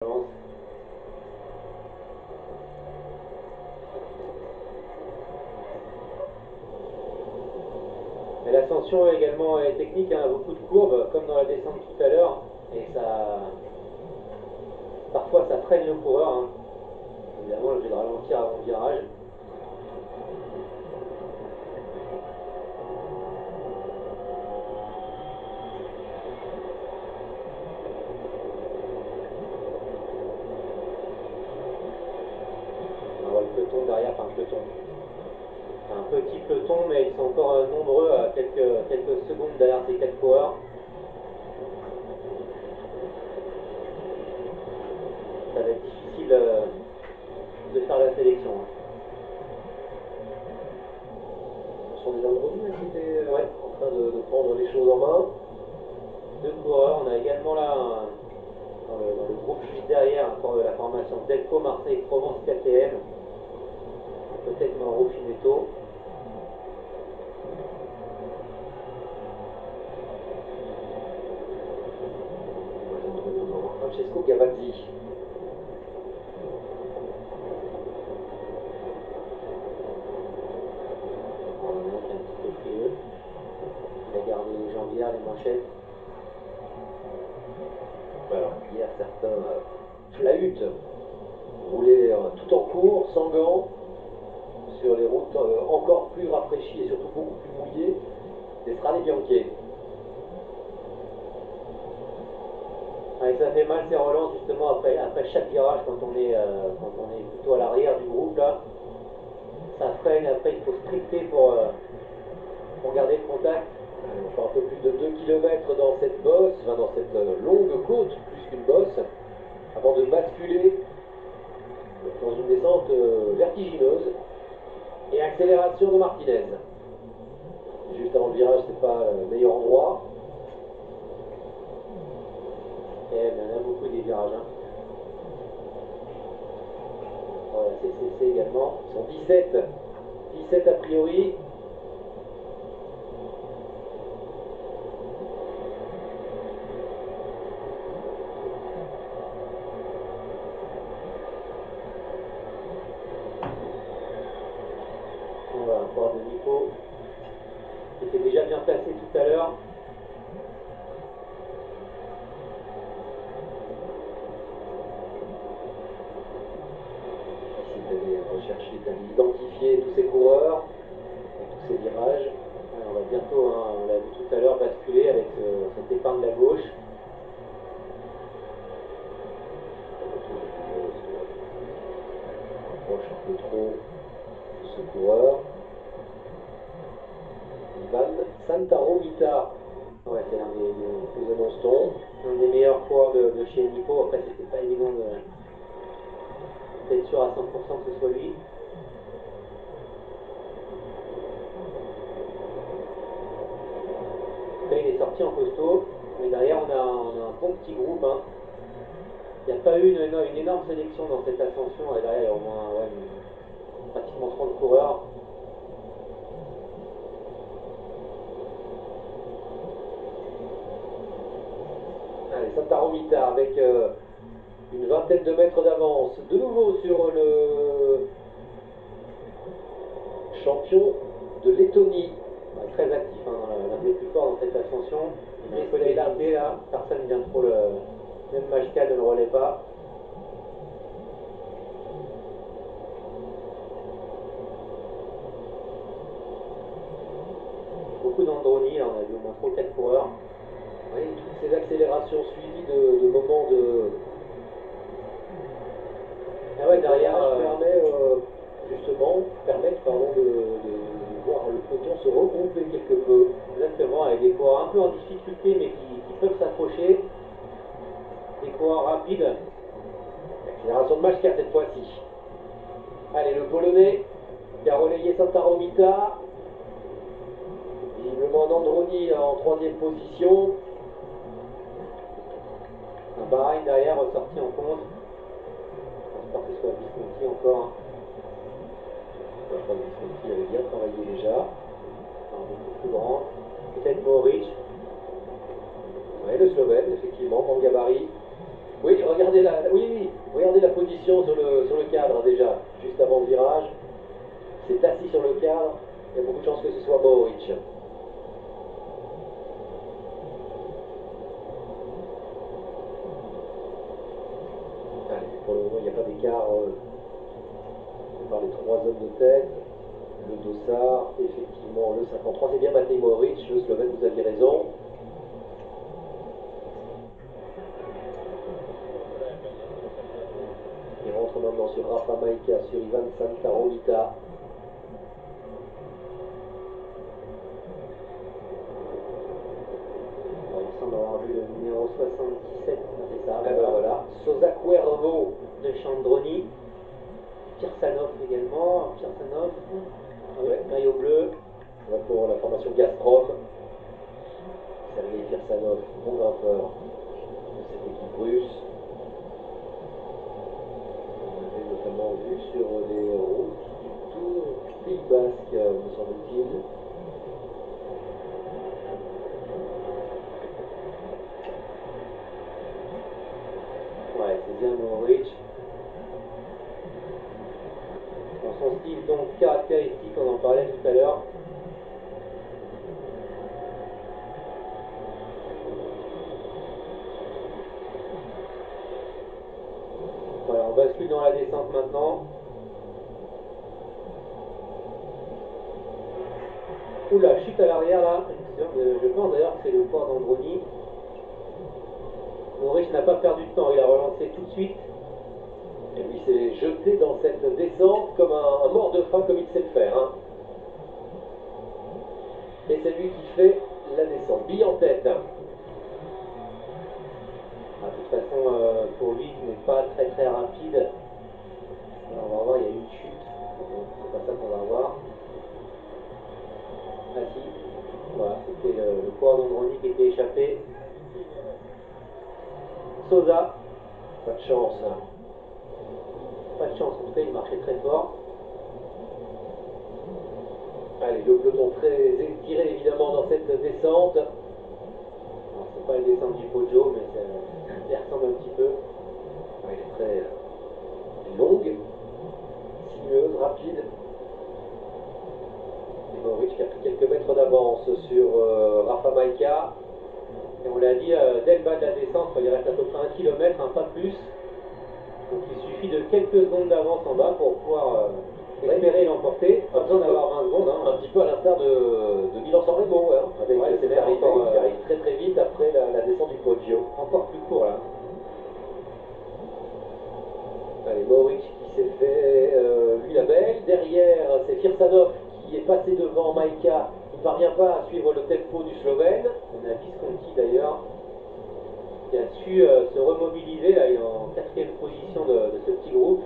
Mais l'ascension également est technique, hein, beaucoup de courbes, comme dans la descente tout à l'heure, et parfois ça freine le coureur. Hein. Évidemment, je vais ralentir avant le virage. On voit le peloton derrière, enfin le peloton. Un petit peloton, mais ils sont encore nombreux à quelques secondes derrière ces 4 coureurs. Ça va être difficile de faire la sélection. Hein. Ce sont des Android qui étaient en train de prendre les choses en main. 2 coureurs, on a également là dans le groupe juste derrière encore de la formation Delco Marseille Provence KTM. Peut-être Mauro Finetto. Francesco Gavazzi. Il a gardé les jambières, les manchettes. Alors, hier, certains flahutes roulaient tout en cours, sans gants, sur les routes encore plus rafraîchies et surtout beaucoup plus mouillées des Strade Bianche. Et ça fait mal ces relances justement après chaque virage quand on est plutôt à l'arrière du groupe là. Ça freine, après il faut stricter pour garder le contact. On fait un peu plus de 2 km dans cette bosse, enfin dans cette longue côte, plus qu'une bosse, avant de basculer dans une descente vertigineuse et accélération de Martinez. Juste avant le virage, c'est pas le meilleur endroit. Et il y en a beaucoup des virages. Hein. Voilà, CCC également. Ils sont 17. 17 a priori. Voilà, encore de Nico qui était déjà bien placé tout à l'heure. Difficile d'aller rechercher, d'aller identifier tous ces coureurs, tous ces virages. On va bientôt, hein, on l'a vu tout à l'heure, basculer avec cette épingle à gauche. On approche un peu trop de ce coureur. Ivan Santaromita. Ouais, c'est l'un Nous annonçons. un des meilleurs coureurs de chez Nico. Après, c'était pas évident d'être sûr à 100% que ce soit lui. Là, il est sorti en costaud, mais derrière, on a un bon petit groupe. Hein. Il n'y a pas eu une énorme sélection dans cette ascension. Et derrière, il y a au moins pratiquement 30 coureurs. Allez, Santaromita avec une vingtaine de mètres d'avance. De nouveau sur le champion de Lettonie. Très actif, hein, l'un des plus forts dans cette ascension. Il est sollicité là, personne ne vient trop le. Même Majka ne le relaie pas. Beaucoup d'Androni, là on a vu au moins 3 ou 4 coureurs. Oui, toutes ces accélérations suivies de moments de. Ah ouais, derrière. Permettent de voir le peloton se regrouper quelque peu. Exactement, avec des coureurs un peu en difficulté mais qui peuvent s'accrocher. Des coureurs rapides. Accélération de Majka cette fois-ci. Allez, le Polonais qui a relayé Santaromita. Visiblement un Androni en 3e position. Un Bahreïn derrière ressorti en contre. J'espère que ce soit Visconti encore. Hein. Je crois que Visconti avait bien travaillé déjà. Un beaucoup plus grand. Peut-être Mohoric. Oui, le Slovène, effectivement, en gabarit. Oui, oui, regardez la position sur le cadre déjà, juste avant le virage. C'est assis sur le cadre, il y a beaucoup de chances que ce soit Mohoric. Allez, pour le moment, il n'y a pas d'écart par les trois hommes de tête. Le Dossard, effectivement, le 53, c'est bien Matej Mohoric, le Slovène, vous aviez raison. Il rentre maintenant sur Rafa Majka, sur Ivan Santaromita. Il semble avoir vu le numéro 77, c'est ça. Ah ben voilà, Sosa Cuervo de Chandroni. Pirsanov également. Pirsanov, ouais. maillot bleu. Ouais, pour la formation Gazprom. Sergei Pirsanov, bon grimpeur de cette équipe russe. On l'avait notamment vu sur les routes du Tour Pays Basque, me semble-t-il. Ouais, c'est bien Mohoric. Dans son style donc caractéristique, on en parlait tout à l'heure. Voilà, on bascule dans la descente maintenant. Oula, chute à l'arrière là. Je pense d'ailleurs que c'est le poids d'Androni. Mohoric n'a pas perdu de temps, il a relancé tout de suite. Et lui s'est jeté dans cette descente comme un mort de faim, comme il sait le faire. Hein. Et c'est lui qui fait la descente. Bille en tête. Ah, de toute façon, pour lui qui n'est pas très rapide, alors, on va voir, il y a eu une chute. C'est pas ça qu'on va voir. Ah si, voilà, c'était le coureur d'Androni qui était échappé. Sosa, Pas de chance. pas de chance, en tout cas il marchait très fort. Allez, le peloton très étiré évidemment dans cette descente. Alors c'est pas la descente du Poggio, mais ça y ressemble un petit peu. Elle est très longue, sinueuse, rapide. Et Mohoric qui a pris quelques mètres d'avance sur Rafa Majka. Et on l'a dit, dès le bas de la descente, il reste à peu près 1 km, pas plus. Donc il suffit de quelques secondes d'avance en bas pour pouvoir espérer l'emporter. Pas besoin d'avoir 20 secondes. Hein. Un petit peu à l'instar de Milan-San Remo, hein, avec Ouais, cette arrivée qui arrive très vite après la descente du Poggio. Encore plus court là. Allez, Mohoric qui s'est fait lui la belle. Derrière, c'est Firsanov qui est passé devant Majka. Il ne parvient pas à suivre le tempo du Slovène. On a Visconti d'ailleurs qui a su se remobiliser. Là, il est en 4e position de ce petit groupe.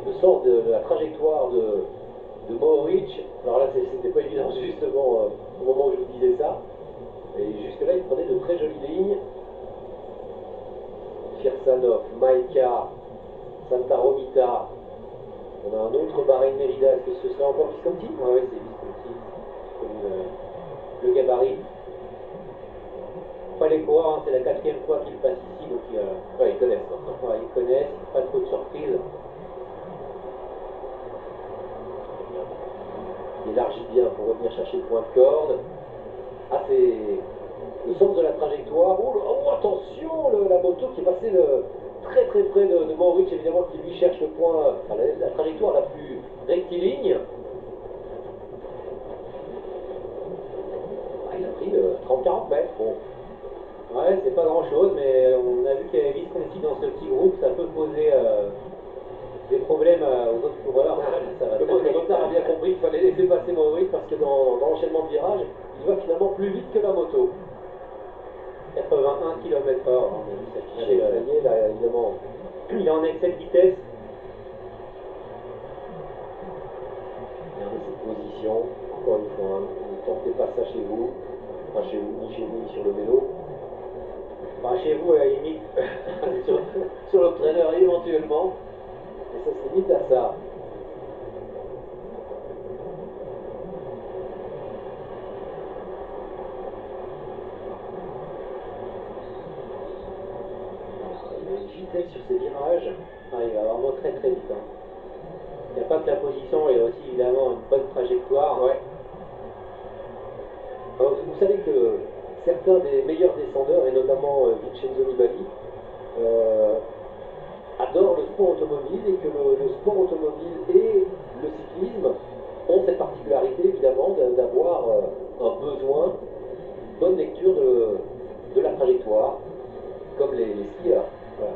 Le sens de la trajectoire de Mohoric, alors là c'était pas évident justement au moment où je vous disais ça. Et jusque là il prenait de très jolies lignes. Firsanov, Majka, Santaromita. On a un autre Bahreïn Merida, est-ce que ce serait encore Visconti? Ouais, c'est Visconti. Comme le gabarit. Pas les coureurs, hein, c'est la 4e fois qu'ils passent ici, donc ils connaissent maintenant. Voilà, ils connaissent, pas trop de surprises. Il élargit bien pour revenir chercher le point de corde. Ah, c'est le sens de la trajectoire. Oh, attention, la moto qui est passée très près de Mohoric, évidemment, qui lui cherche le point, enfin, la trajectoire la plus rectiligne. Ah, il a pris 30-40 mètres. Bon. Ouais, c'est pas grand chose, mais on a vu qu'il y avait Visconti dans ce petit groupe, ça peut poser des problèmes aux autres coureurs. Ça va Le très vite. motard a bien compris qu'il fallait laisser passer Mohoric parce que dans l'enchaînement de virages, il va finalement plus vite que la moto. 81 km/h, on a vu s'afficher. Ça y est, là, évidemment. Il est en excès de vitesse. Regardez cette position, encore une fois, hein. Ne tentez pas ça chez vous. Pas chez vous, ni chez vous, ni sur le vélo. Enfin, chez vous, à la limite. sur le traîneur éventuellement. Et ça se limite à ça. démarrage. Ah, il va vraiment très très vite. Hein. Il n'y a pas que la position, il y a aussi évidemment une bonne trajectoire. Ouais. Alors, vous savez que certains des meilleurs descendeurs, et notamment Vincenzo Nibali, adorent le sport automobile et que le sport automobile et le cyclisme ont cette particularité évidemment d'avoir un besoin, une bonne lecture de la trajectoire, comme les skieurs. Voilà.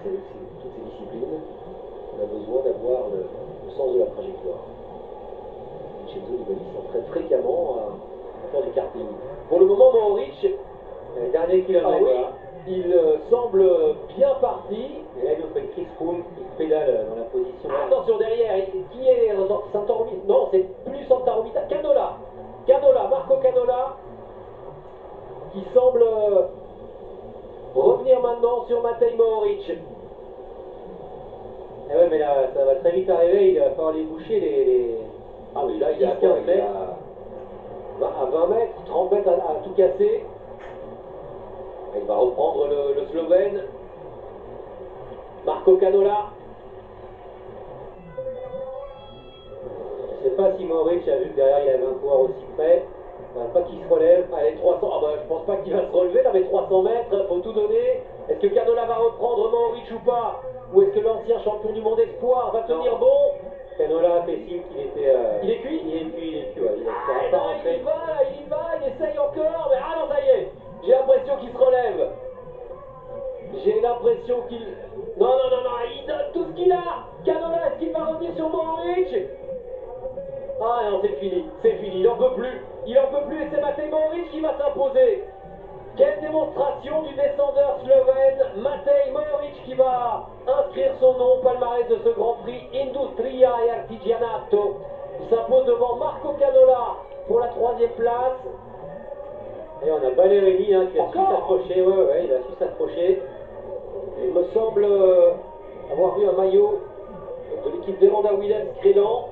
Toutes ces disciplines, on a besoin d'avoir le sens de la trajectoire. Vincenzo Nibali s'entraîne fréquemment à faire du karting. Pour le moment, Mohoric, Le dernier kilomètre, ah oui, là. il semble bien parti. Et là, il nous fait Chris Froome qui pédale dans la position. Attention derrière, qui est ressorti? Santaromita? Non, c'est plus Santaromita. Canola. Canola, Marco Canola, qui semble revenir maintenant sur Matej Mohoric. Ah ouais, mais là, ça va très vite arriver, il va falloir les boucher les... Ah oui, là, il est à 10-15 quoi? Il est mètres. à 20 mètres, 30 mètres à tout casser. Il va reprendre le Slovène. Marco Canola. Je sais pas si Mohoric a vu que derrière il avait un coureur aussi près. Pas qu'il se relève. Allez, 300. Ah bah, je pense pas qu'il va se relever là, mais 300 mètres, faut tout donner. Est-ce que Canola va reprendre Mohoric ou pas? Ou est-ce que l'ancien champion du monde espoir va tenir bon? Canola a fait signe qu'il était... Il est cuit? Il est cuit, ouais. Il Ah, est non, pas il rentré. y va, là, il y va, il essaye encore, mais ah non, ça y est, j'ai l'impression qu'il se relève. J'ai l'impression qu'il... Non, non, non, non, il donne tout ce qu'il a. Canola, est-ce qu'il va revenir sur Mohoric? Ah non, c'est fini, il en peut plus. Il en peut plus et c'est Matej Mohoric qui va s'imposer. Quelle démonstration du descendeur slovène Matej Mohoric qui va inscrire son nom au palmarès de ce Grand Prix Industria e Artigianato. Il s'impose devant Marco Canola pour la 3e place. Et on a Ballerini hein, qui a su Encore s'accrocher. Ouais, il a su s'accrocher. Il me semble avoir vu un maillot de l'équipe Veranda Williams Crélan.